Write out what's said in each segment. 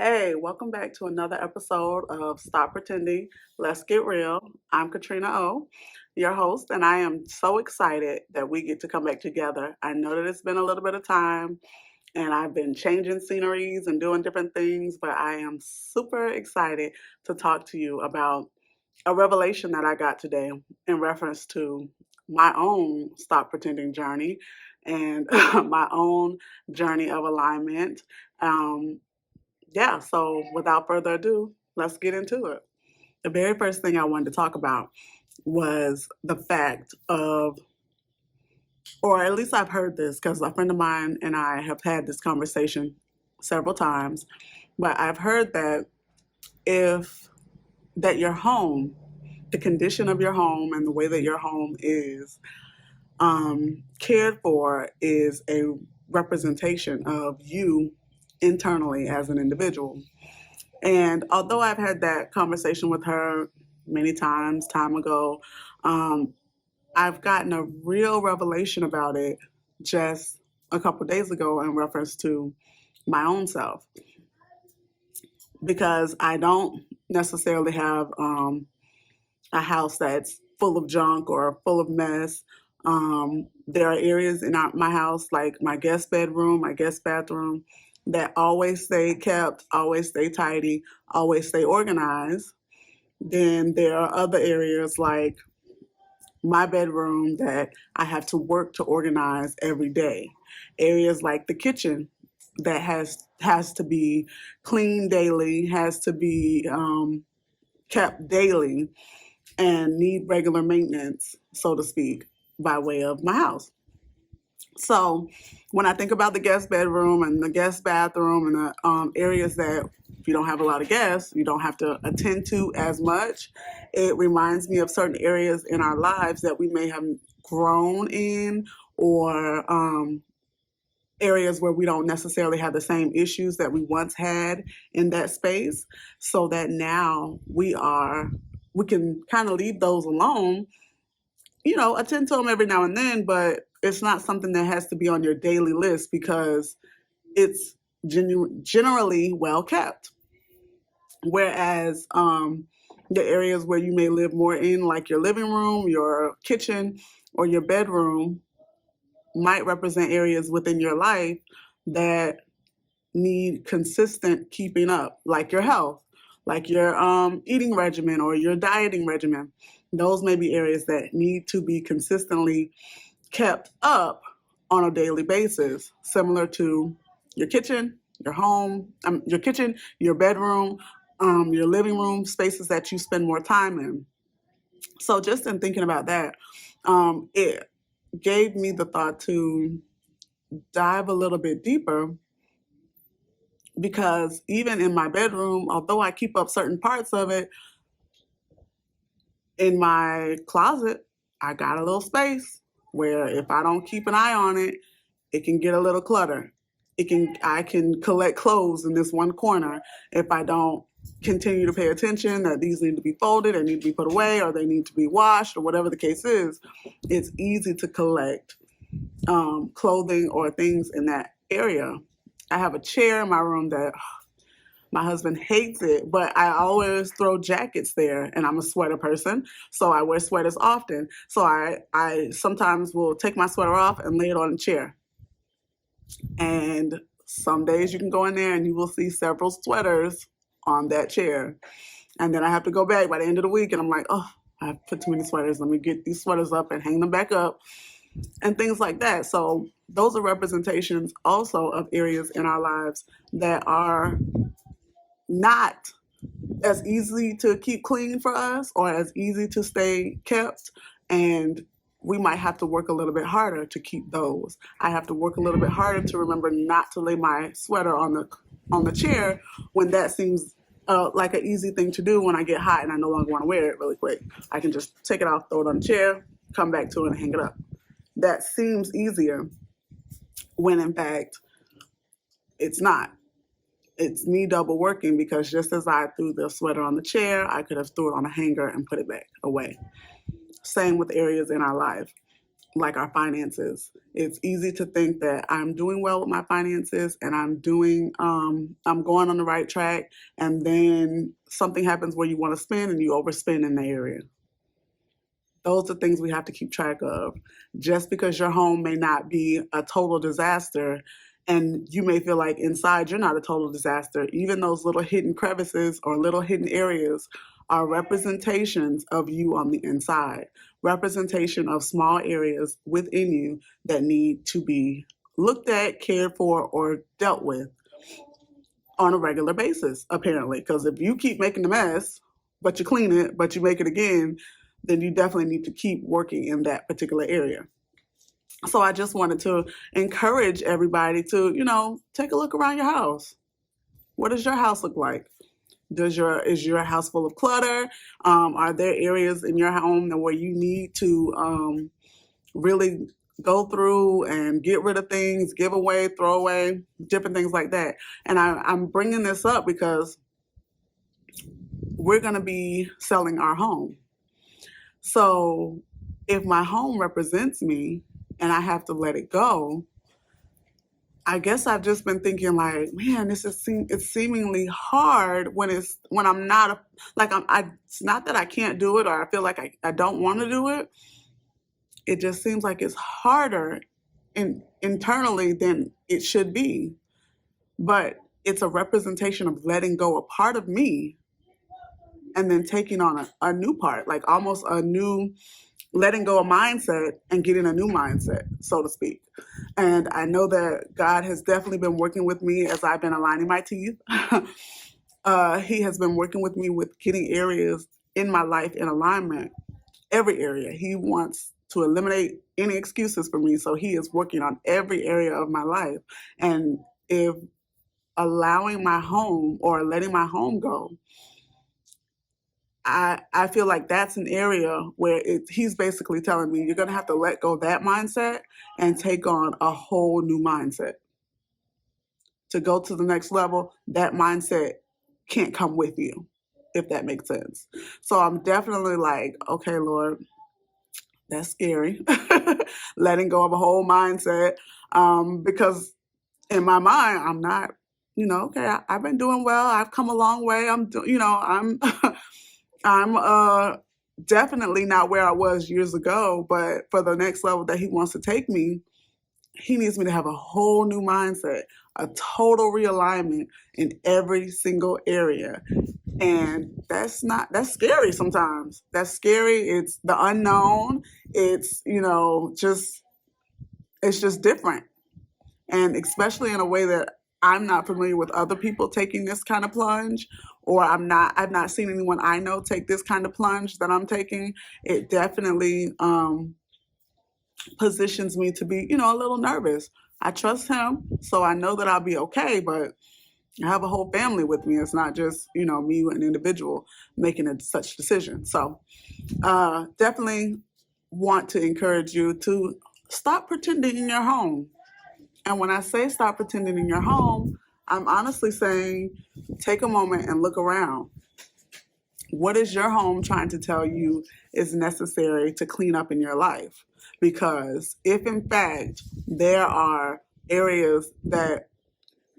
Hey, welcome back to another episode of Stop Pretending, Let's Get Real. I'm Katrina O, your host, and I am so excited that we get to come back together. I know that it's been a little bit of time and I've been changing sceneries and doing different things, but I am super excited to talk to you about a revelation that I got today in reference to my own Stop Pretending journey and my own journey of alignment. Um, so without further ado, let's get into it. The very first thing I wanted to talk about was the fact of, or at least I've heard this because a friend of mine and I have had this conversation several times, but I've heard that if that your home, the condition of your home and the way that your home is cared for is a representation of you internally as an individual. And although I've had that conversation with her many times, time ago, um, I've gotten a real revelation about it just a couple days ago in reference to my own self. Because I don't necessarily have a house that's full of junk or full of mess. There are areas in my house, like my guest bedroom, my guest bathroom, that always stay kept, always stay tidy, always stay organized. Then there are other areas like my bedroom that I have to work to organize every day. Areas like the kitchen that has to be cleaned daily, has to be kept daily, and need regular maintenance, so to speak, by way of my house. So when I think about the guest bedroom and the guest bathroom and the areas that if you don't have a lot of guests, you don't have to attend to as much, it reminds me of certain areas in our lives that we may have grown in or areas where we don't necessarily have the same issues that we once had in that space, so that now we can kind of leave those alone, attend to them every now and then, but it's not something that has to be on your daily list because it's generally well kept. Whereas the areas where you may live more in, like your living room, your kitchen, or your bedroom, might represent areas within your life that need consistent keeping up, like your health, like your eating regimen or your dieting regimen. Those may be areas that need to be consistently kept up on a daily basis, similar to your kitchen, your home, your kitchen, your bedroom, your living room, spaces that you spend more time in. So just in thinking about that, it gave me the thought to dive a little bit deeper because even in my bedroom, although I keep up certain parts of it, in my closet, I got a little space where if I don't keep an eye on it, it can get a little clutter. I can collect clothes in this one corner if I don't continue to pay attention that these need to be folded, they need to be put away, or they need to be washed, or whatever the case is. It's easy to collect clothing or things in that area. I have a chair in my room that my husband hates it, but I always throw jackets there, and I'm a sweater person, so I wear sweaters often. So I sometimes will take my sweater off and lay it on a chair. And some days you can go in there and you will see several sweaters on that chair. And then I have to go back by the end of the week, and I'm like, oh, I've put too many sweaters. Let me get these sweaters up and hang them back up and things like that. So those are representations also of areas in our lives that are not as easy to keep clean for us or as easy to stay kept, and we might have to work a little bit harder to keep those. I have to work a little bit harder to remember not to lay my sweater on the chair when that seems like an easy thing to do when I get hot and I no longer want to wear it really quick. I can just take it off, throw it on the chair, come back to it and hang it up. That seems easier when in fact it's not. It's me double working because just as I threw the sweater on the chair, I could have threw it on a hanger and put it back away. Same with areas in our life. like our finances. It's easy to think that I'm doing well with my finances and I'm going on the right track, and then something happens where you want to spend and you overspend in the area. Those are things we have to keep track of. Just because your home may not be a total disaster, and you may feel like inside you're not a total disaster, even those little hidden crevices or little hidden areas are representations of you on the inside, representation of small areas within you that need to be looked at, cared for, or dealt with on a regular basis, apparently. Because if you keep making the mess, but you clean it, but you make it again, then you definitely need to keep working in that particular area. So I just wanted to encourage everybody to, take a look around your house. What does your house look like? Is your house full of clutter? Are there areas in your home where you need to really go through and get rid of things, give away, throw away, different things like that? And I'm bringing this up because we're going to be selling our home. So if my home represents me and I have to let it go, I guess I've just been thinking like, man, it's seemingly hard when I'm not it's not that I can't do it or I feel like I don't want to do it. It just seems like it's harder internally than it should be. But it's a representation of letting go a part of me and then taking on a new part, like almost a new letting go of mindset and getting a new mindset, so to speak. And I know that God has definitely been working with me as I've been aligning my teeth. He has been working with me with getting areas in my life in alignment, every area. He wants to eliminate any excuses for me. So he is working on every area of my life. And if allowing my home or letting my home go, I feel like that's an area where he's basically telling me you're going to have to let go of that mindset and take on a whole new mindset. To go to the next level, that mindset can't come with you, if that makes sense. So I'm definitely like, okay, Lord, that's scary. Letting go of a whole mindset, because in my mind, I'm not, okay, I've been doing well. I've come a long way. I'm I'm definitely not where I was years ago, but for the next level that he wants to take me, he needs me to have a whole new mindset, a total realignment in every single area. And that's scary sometimes. That's scary. It's the unknown. It's, it's just different. And especially in a way that I'm not familiar with other people taking this kind of plunge, or I've not seen anyone I know take this kind of plunge that I'm taking. It definitely positions me to be, a little nervous. I trust him, so I know that I'll be okay, but I have a whole family with me. It's not just, me, an individual, making such decision. So definitely want to encourage you to stop pretending in your home. And when I say stop pretending in your home, I'm honestly saying take a moment and look around. What is your home trying to tell you is necessary to clean up in your life? Because if in fact there are areas that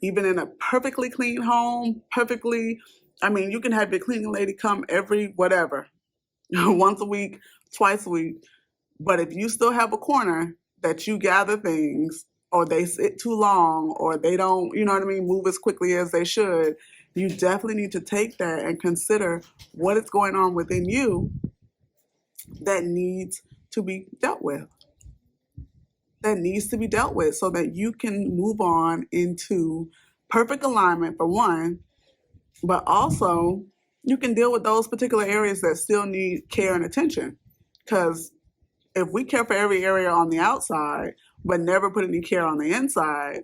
even in a perfectly clean home, you can have your cleaning lady come every whatever, once a week, twice a week. But if you still have a corner that you gather things, or they sit too long, or they don't, move as quickly as they should, you definitely need to take that and consider what is going on within you that needs to be dealt with. That needs to be dealt with so that you can move on into perfect alignment, for one, but also you can deal with those particular areas that still need care and attention. Because if we care for every area on the outside, but never put any care on the inside,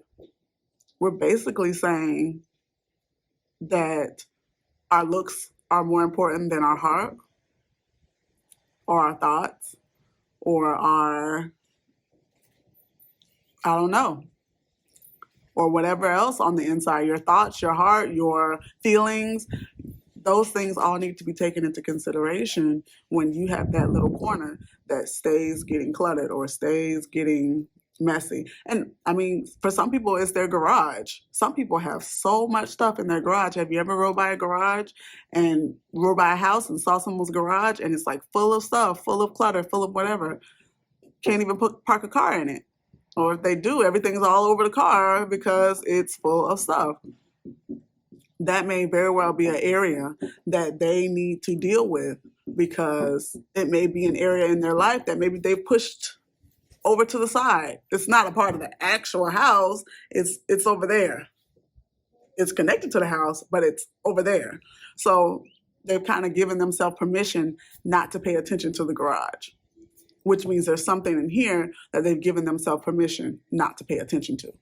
we're basically saying that our looks are more important than our heart or our thoughts or I don't know, or whatever else on the inside, your thoughts, your heart, your feelings. those things all need to be taken into consideration when you have that little corner that stays getting cluttered or stays getting messy. And I mean, for some people, it's their garage. Some people have so much stuff in their garage. Have you ever rode by a garage and rode by a house and saw someone's garage and it's like full of stuff, full of clutter, full of whatever? Can't even park a car in it. Or if they do, everything's all over the car because it's full of stuff. That may very well be an area that they need to deal with, because it may be an area in their life that maybe they've pushed over to the side. It's not a part of the actual house. It's over there. It's connected to the house, but it's over there. So they've kind of given themselves permission not to pay attention to the garage, which means there's something in here that they've given themselves permission not to pay attention to.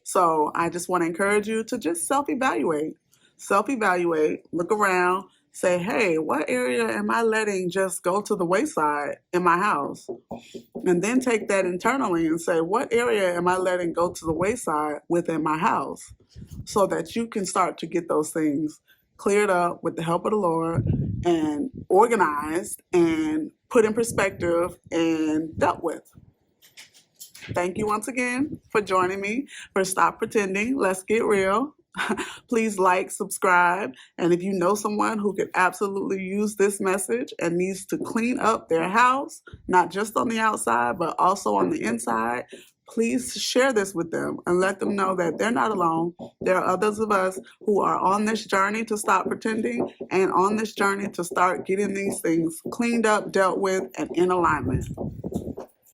So I just want to encourage you to just self-evaluate. Self-evaluate, look around, say, hey, what area am I letting just go to the wayside in my house? And then take that internally and say, what area am I letting go to the wayside within my house? So that you can start to get those things cleared up with the help of the Lord and organized and put in perspective and dealt with. Thank you once again for joining me for Stop Pretending, Let's Get Real. Please like, subscribe, and if you know someone who could absolutely use this message and needs to clean up their house, not just on the outside, but also on the inside, please share this with them and let them know that they're not alone. There are others of us who are on this journey to stop pretending and on this journey to start getting these things cleaned up, dealt with, and in alignment.